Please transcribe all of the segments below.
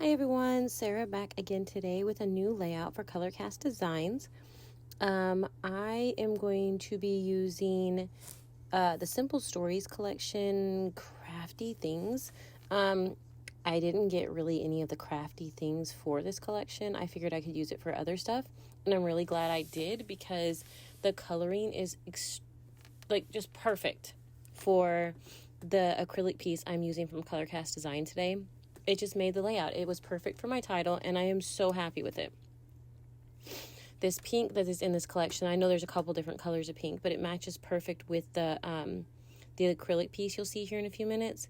Hi everyone, Sarah back again today with a new layout for Colorcast Designs. I am going to be using the Simple Stories collection crafty things. I didn't get really any of the crafty things for this collection. I figured I could use it for other stuff, and I'm really glad I did because the coloring is just perfect for the acrylic piece I'm using from Colorcast Design today. It just made the layout. It was perfect for my title, and I am so happy with it. This pink that is in this collection, I know there's a couple different colors of pink, but it matches perfect with the acrylic piece you'll see here in a few minutes.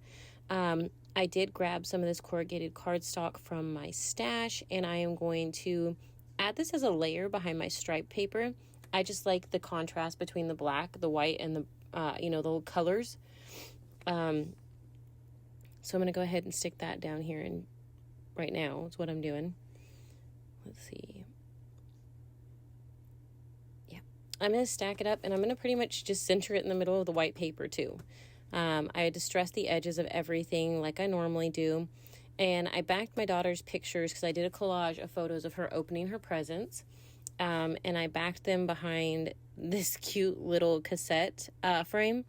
I did grab some of this corrugated cardstock from my stash, and I am going to add this as a layer behind my striped paper. I just like the contrast between the black, the white, and the the colors. So I'm going to go ahead and stick that down here, and right now is what I'm doing. Let's see. Yeah. I'm going to stack it up, and I'm going to pretty much just center it in the middle of the white paper too. I distressed the edges of everything like I normally do. And I backed my daughter's pictures because I did a collage of photos of her opening her presents. And I backed them behind this cute little cassette frame.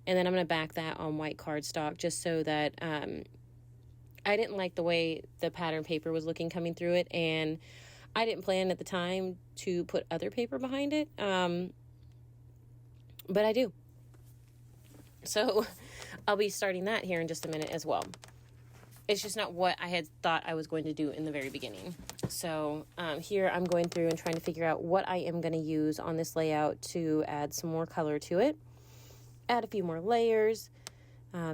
And then I'm going to back that on white cardstock just so that I didn't like the way the pattern paper was looking coming through it. And I didn't plan at the time to put other paper behind it. But I do. So I'll be starting that here in just a minute as well. It's just not what I had thought I was going to do in the very beginning. So here I'm going through and trying to figure out what I am going to use on this layout to add some more color to it. Add a few more layers.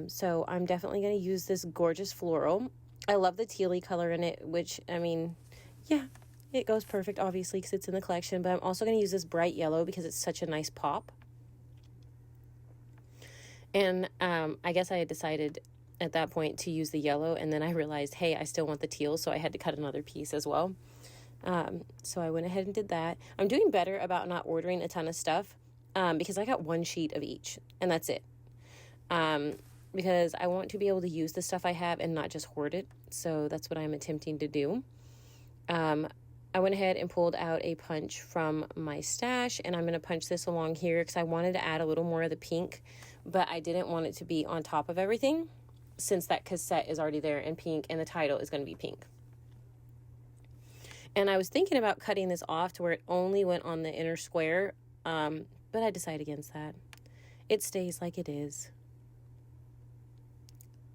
So I'm definitely going to use this gorgeous floral. I love the tealy color in it, which, yeah, it goes perfect, obviously, because it's in the collection. But I'm also going to use this bright yellow because it's such a nice pop. And I guess I had decided at that point to use the yellow, and then I realized, hey, I still want the teal, so I had to cut another piece as well. So I went ahead and did that. I'm doing better about not ordering a ton of stuff. Because I got one sheet of each, and that's it. Because I want to be able to use the stuff I have and not just hoard it. So that's what I'm attempting to do. I went ahead and pulled out a punch from my stash, and I'm going to punch this along here because I wanted to add a little more of the pink, but I didn't want it to be on top of everything since that cassette is already there in pink and the title is going to be pink. And I was thinking about cutting this off to where it only went on the inner square, but I decided against that. It stays like it is.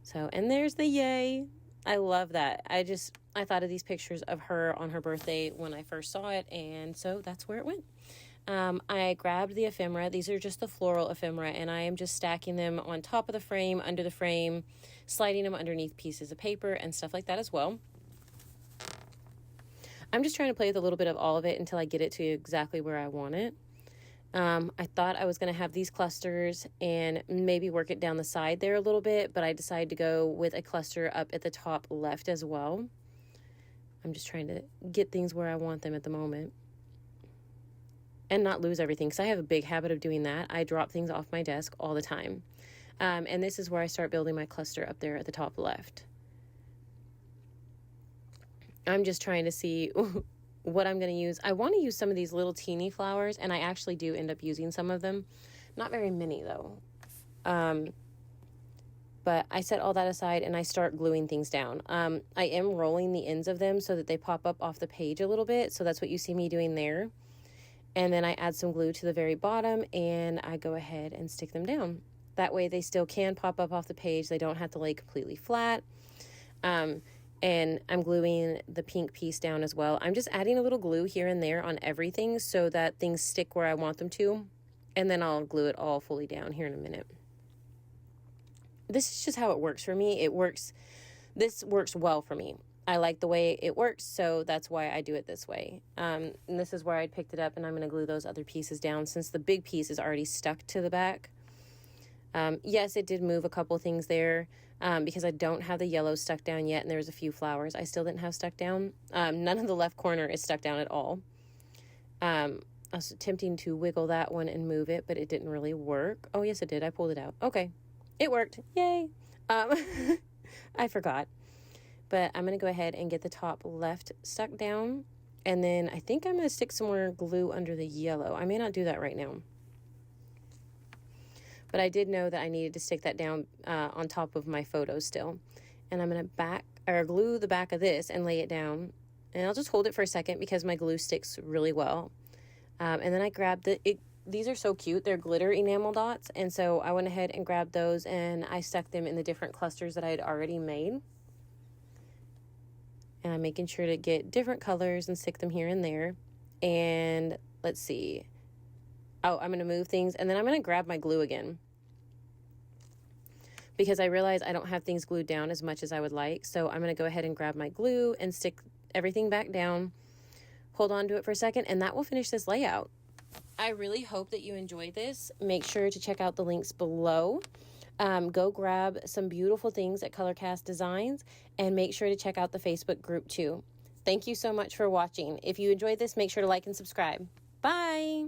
So, and there's the yay. I love that. I thought of these pictures of her on her birthday when I first saw it, and so that's where it went. I grabbed the ephemera. These are just the floral ephemera, and I am just stacking them on top of the frame, under the frame, sliding them underneath pieces of paper and stuff like that as well. I'm just trying to play with a little bit of all of it until I get it to exactly where I want it. I thought I was going to have these clusters and maybe work it down the side there a little bit, but I decided to go with a cluster up at the top left as well. I'm just trying to get things where I want them at the moment and not lose everything, because I have a big habit of doing that. I drop things off my desk all the time. And this is where I start building my cluster up there at the top left. I'm just trying to see what I'm going to use. I want to use some of these little teeny flowers, and I actually do end up using some of them. Not very many, though. But I set all that aside, and I start gluing things down. I am rolling the ends of them so that they pop up off the page a little bit, so that's what you see me doing there. And then I add some glue to the very bottom, and I go ahead and stick them down. That way they still can pop up off the page. They don't have to lay completely flat. And I'm gluing the pink piece down as well. I'm just adding a little glue here and there on everything so that things stick where I want them to. And then I'll glue it all fully down here in a minute. This is just how it works for me. This works well for me. I like the way it works, so that's why I do it this way. And this is where I picked it up, and I'm going to glue those other pieces down since the big piece is already stuck to the back. Yes, it did move a couple things there because I don't have the yellow stuck down yet, and there was a few flowers I still didn't have stuck down. None of the left corner is stuck down at all. I was attempting to wiggle that one and move it, but it didn't really work. Oh, yes, it did. I pulled it out. Okay, it worked. Yay. I forgot. but I'm going to go ahead and get the top left stuck down. And then I think I'm going to stick some more glue under the yellow. I may not do that right now. But I did know that I needed to stick that down on top of my photo still. And I'm going to glue the back of this and lay it down. And I'll just hold it for a second because my glue sticks really well. And then I grabbed these are so cute. They're glitter enamel dots. And so I went ahead and grabbed those and I stuck them in the different clusters that I had already made. And I'm making sure to get different colors and stick them here and there. And let's see. Oh, I'm going to move things. And then I'm going to grab my glue again, because I realize I don't have things glued down as much as I would like. So I'm going to go ahead and grab my glue and stick everything back down. Hold on to it for a second, and that will finish this layout. I really hope that you enjoyed this. Make sure to check out the links below. Go grab some beautiful things at Colorcast Designs, and make sure to check out the Facebook group too. Thank you so much for watching. If you enjoyed this, make sure to like and subscribe. Bye!